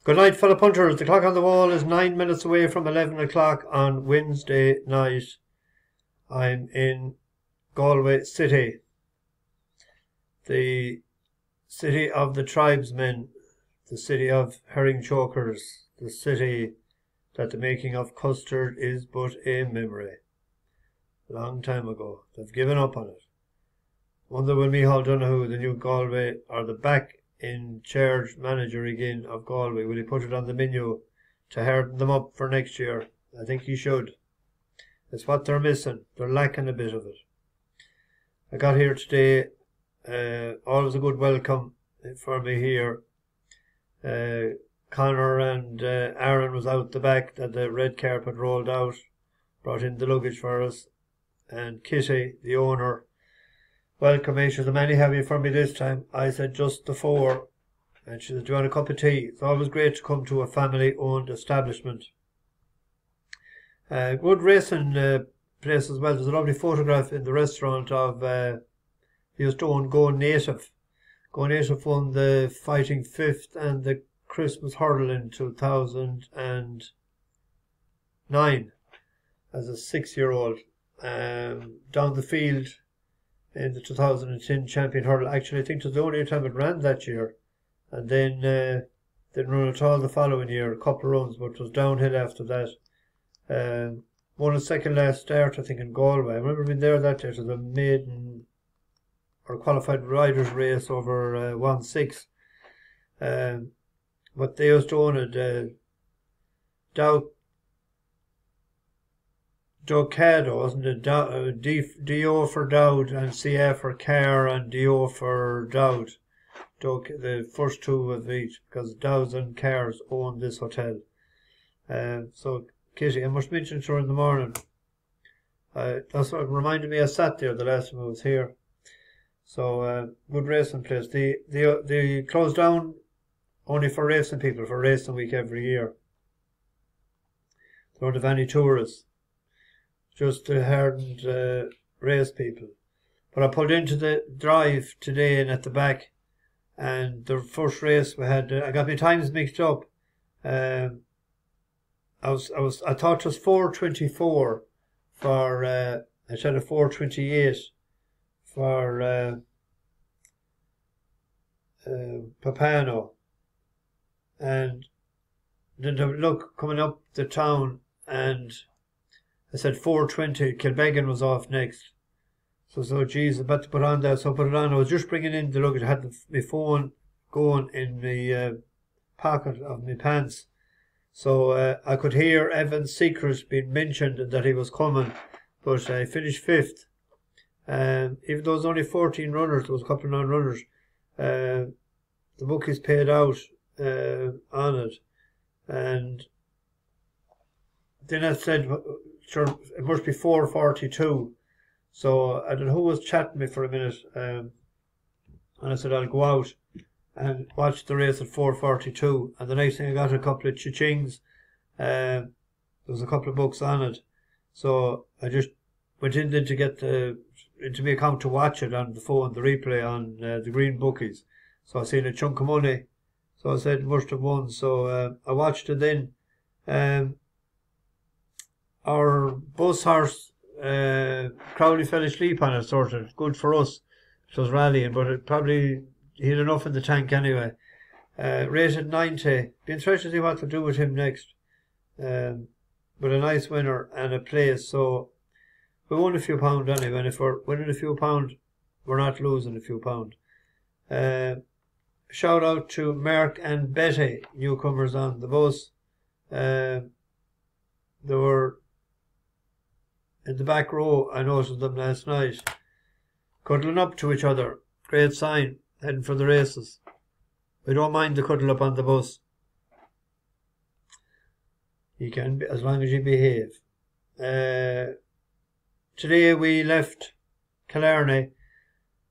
Good night, fellow punters. The clock on the wall is 9 minutes away from 11 o'clock on Wednesday night. I'm in Galway City, the city of the tribesmen, the city of herring chokers, the city that the making of custard is but a memory. Long time ago. They've given up on it. Wonder will Micheál Donoghue, the new Galway, or the back in charge manager again of Galway, will he put it on the menu to harden them up for next year? I think he should. It's what they're missing. They're lacking a bit of it. I got here today. Always a good welcome for me here. Connor and Aaron was out the back, that the red carpet rolled out, brought in the luggage for us, and Kitty, the owner, welcome, mate. She said, many have you for me this time? I said, just the 4. And she said, do you want a cup of tea? It's always great to come to a family-owned establishment. Good racing place as well. There's a lovely photograph in the restaurant of he used to own Go Native. Go Native won the Fighting Fifth and the Christmas Hurdle in 2009 as a 6-year-old. Down the field in the 2010 Champion Hurdle. Actually, I think it was the only time it ran that year. And then didn't run at all the following year, a couple of runs, but it was downhill after that. Won a second last start, I think, in Galway. I remember being there that day. It was a maiden or qualified riders race over 1-6. But they used to own it. Docado, wasn't it? D.O. for Dowd and C.A. for Carr and D.O. for Dowd. The first two of each, because Dowds and Carrs own this hotel. So, Kitty, I must mention to her in the morning. That's what reminded me I sat there the last time I was here. So, good racing place. They closed down only for racing people, for racing week every year. They don't have any tourists. Just the hardened race people. But I pulled into the drive today and at the back, and the first race we had, I got my times mixed up. I thought it was 4:24 for I said a 4:28 for Papano, and then look coming up the town, and I said 4:20. Kilbeggan was off next. So geez, I about to put on that. So I put it on. I was just bringing in the luggage. I had my phone going in the pocket of my pants. So I could hear Evan's secret being mentioned and that he was coming. But I finished 5th. Even though there was only 14 runners, there was a couple of non-runners. The bookies paid out on it. And then I said, sure, it must be 4:42. So I don't know who was chatting me for a minute, and I said I'll go out and watch the race at 4:42. And the next thing I got a couple of cha-chings. There was a couple of books on it, so I just went in then to get into my account to watch it on the phone, the replay on the green bookies. So I seen a chunk of money, so I said must have won. So I watched it then. Our bus horse, Crowley fell asleep on it, sort of. Good for us. It was rallying, but it probably, he had enough in the tank anyway. Rated 90. Be interested to see what to do with him next. But a nice winner and a place. So we won a few pound anyway. And if we're winning a few pound, we're not losing a few pound. Shout out to Mark and Betty, newcomers on the bus. They were in the back row. I noticed them last night, cuddling up to each other. Great sign, heading for the races. We don't mind the cuddle up on the bus. You can be, as long as you behave. Today we left Killarney,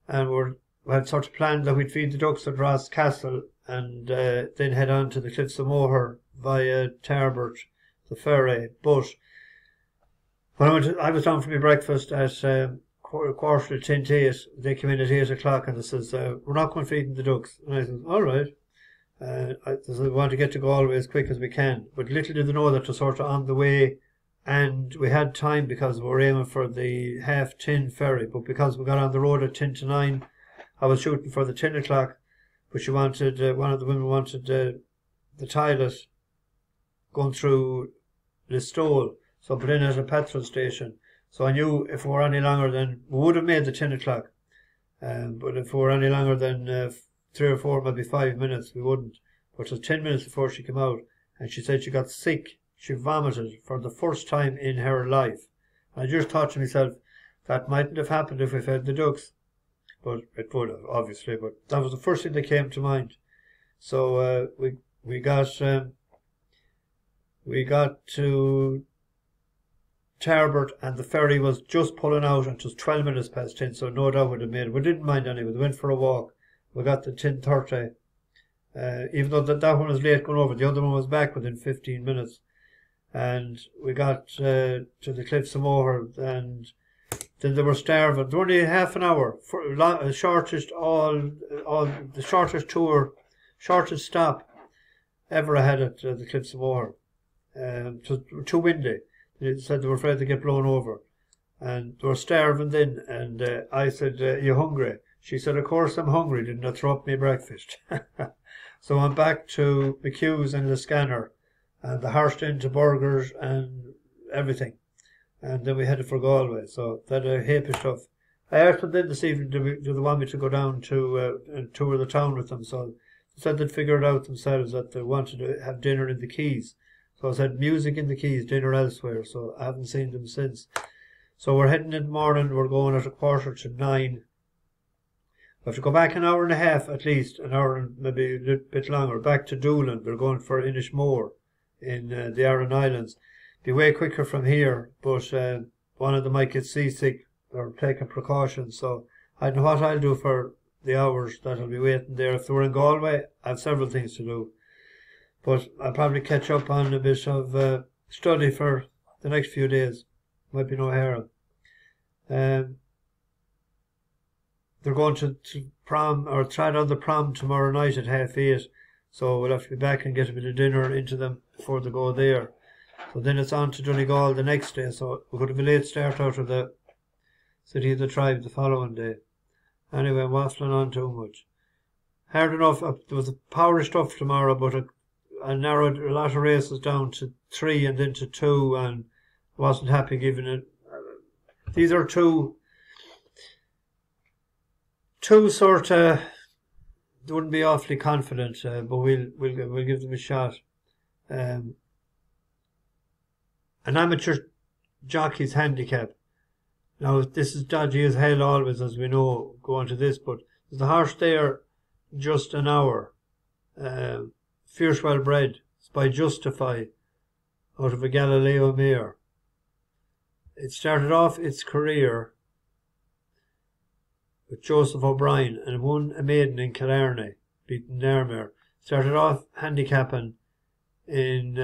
and we had sort of planned that we'd feed the ducks at Ross Castle and then head on to the Cliffs of Moher via Tarbert, the ferry. But when I was down for my breakfast at quarter to 10 to 8. They came in at 8 o'clock and they says, we're not going feeding the ducks. And I said, all right. We want to get to Galway as quick as we can. But little did they know that was sort of on the way, and we had time because we were aiming for the 10:30 ferry. But because we got on the road at 10 to 9, I was shooting for the 10 o'clock. But she wanted, one of the women wanted the toilet going through Listowel, so I put in at a petrol station. So I knew if we were any longer than, we would have made the 10 o'clock. But if we were any longer than 3 or 4, maybe 5 minutes, we wouldn't. But it was 10 minutes before she came out, and she said she got sick. She vomited for the first time in her life. And I just thought to myself, that mightn't have happened if we fed the ducks. But it would have, obviously. But that was the first thing that came to mind. So we got to Tarbert, and the ferry was just pulling out, and it was 12 minutes past 10, so no doubt would have made it. We didn't mind anyway. We went for a walk. We got to 10:30. Even though that one was late going over, the other one was back within 15 minutes. And we got to the Cliffs of Moher, and then they were starving. They were only half an hour, for the shortest tour, shortest stop ever ahead at the Cliffs of Moher. It was too windy. They said they were afraid to get blown over, and they were starving then. And I said, "You hungry?" She said, "Of course I'm hungry. Didn't I throw up my breakfast?" So I'm back to McHugh's and the scanner, and the horse into burgers and everything. And then we headed for Galway. So that a heap of stuff. I asked them then this evening, do they want me to go down to and tour the town with them? So they said they'd figure it out themselves, that they wanted to have dinner in the Quays. So I said, music in the Quays, dinner elsewhere. So I haven't seen them since. So we're heading in the morning. We're going at 8:45. We have to go back an hour and a half at least, an hour and maybe a little bit longer, back to Doolin. We're going for Inishmore in the Aran Islands. Be way quicker from here, but one of them might get seasick or taking precautions. So I don't know what I'll do for the hours that I'll be waiting there. If they were in Galway, I have several things to do. But I'll probably catch up on a bit of study for the next few days. Might be no harm. They're going to prom, or try on the prom tomorrow night at 8:30. So we'll have to be back and get a bit of dinner into them before they go there. So then it's on to Donegal the next day. So we're going to have a late start out of the City of the Tribe the following day. Anyway, I'm waffling on too much. Hard enough. There was a power stuff tomorrow, but I narrowed a lot of races down to 3 and then to 2, and I wasn't happy giving it. These are two sort of, they wouldn't be awfully confident, but we'll give them a shot. An amateur jockey's handicap. Now this is dodgy as hell always, as we know, going to this, but there's the horse there, Just an Hour. Fierce Well Bred. It's by Justify, out of a Galileo mare. It started off its career with Joseph O'Brien and won a maiden in Killarney, beating Narmere. Started off handicapping in,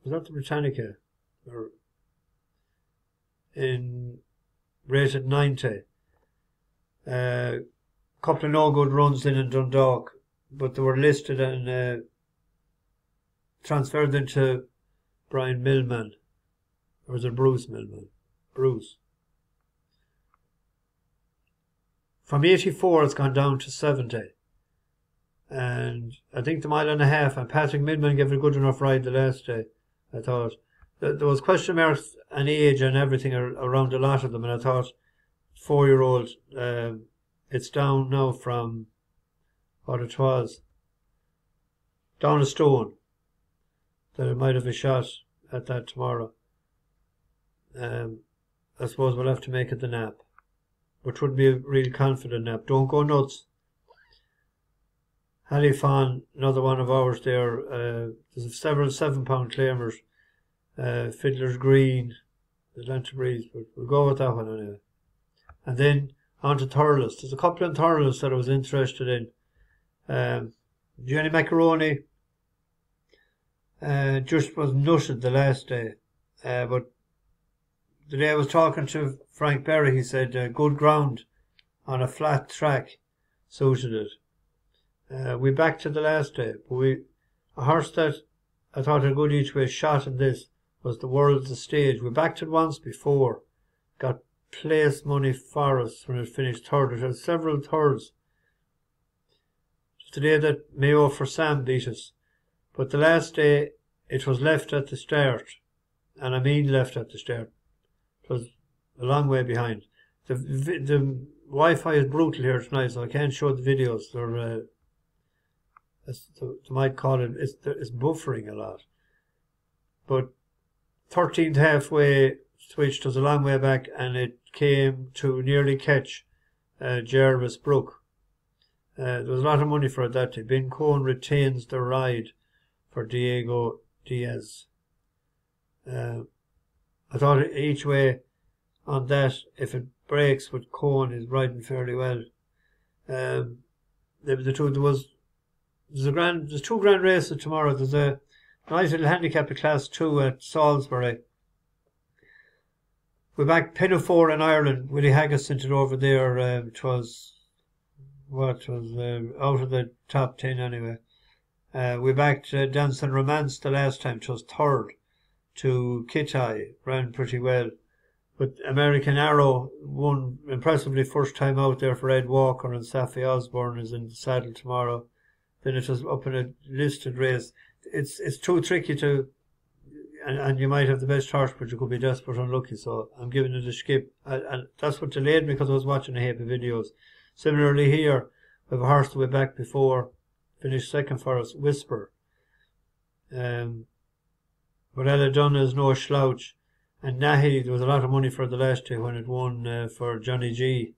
was that the Britannica? Or in rated 90. Couple of no good runs in Dundalk, but they were listed and transferred into Brian Millman. Or was it Bruce Millman? Bruce. From 84 it's gone down to 70. And I think the 1.5 miles, and Patrick Millman gave it a good enough ride the last day, I thought. There was question marks and age and everything around a lot of them, and I thought 4-year-old, it's down now from what it was, down a stone, that it might have a shot at that tomorrow. I suppose we'll have to make it the nap, which would be a real confident nap. Don't go nuts. Halifan, another one of ours there. There's several 7-pound claimers. Fiddler's Green, Atlanta Breeze, but we'll go with that one anyway. And then on to Thurles. There's a couple of Thurles that I was interested in. Jenny Macaroni just was nutted the last day, but the day I was talking to Frank Berry, he said good ground on a flat track suited it. We back to the last day, but a horse that I thought had a good each way shot in this was the World's Astage. We backed it once before, got place money for us when it finished third. It had several thirds. It's the day that Mayo for Sam beat us. But the last day, it was left at the start. And I mean left at the start. It was a long way behind. The Wi-Fi is brutal here tonight, so I can't show the videos. They might call it, it's buffering a lot. But 13th halfway switched was a long way back, and it came to nearly catch Jervis Brook. There was a lot of money for it that day. Ben Cohen retains the ride for Diego Diaz. I thought each way on that, if it breaks with Cohen, is riding fairly well. There's two grand races tomorrow. There's a nice little handicap at Class 2 at Salisbury. We backed Pinafore in Ireland. Willie Haggis sent it over there. It was out of the top 10 anyway. We backed Dance and Romance the last time. It was third to Kittai. Ran pretty well. But American Arrow won impressively first time out there for Ed Walker, and Safi Osborne is in the saddle tomorrow. Then it was up in a listed race. It's too tricky to, and you might have the best horse, but you could be desperate unlucky. So I'm giving it a skip, and that's what delayed me because I was watching a heap of videos. Similarly here, we have a horse that we back before, finished second for us, Whisper. But Ella Dunn is no slouch, and Nahi, there was a lot of money for the last year when it won for Johnny G.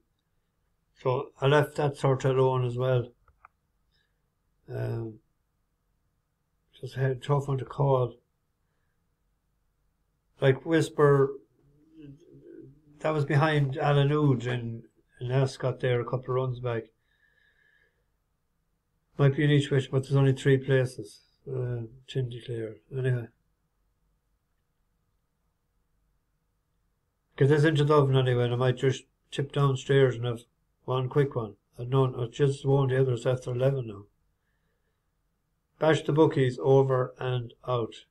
So I left that sort of alone as well. Just had a tough one to call. Like Whisper, that was behind Alan Oud in Ascot there a couple of runs back. Might be in each wish, but there's only 3 places. Chin declare. Anyway. Get this into the oven anyway, and I might just tip downstairs and have one quick one. I just won't the others after 11 now. Bash the bookies, over and out.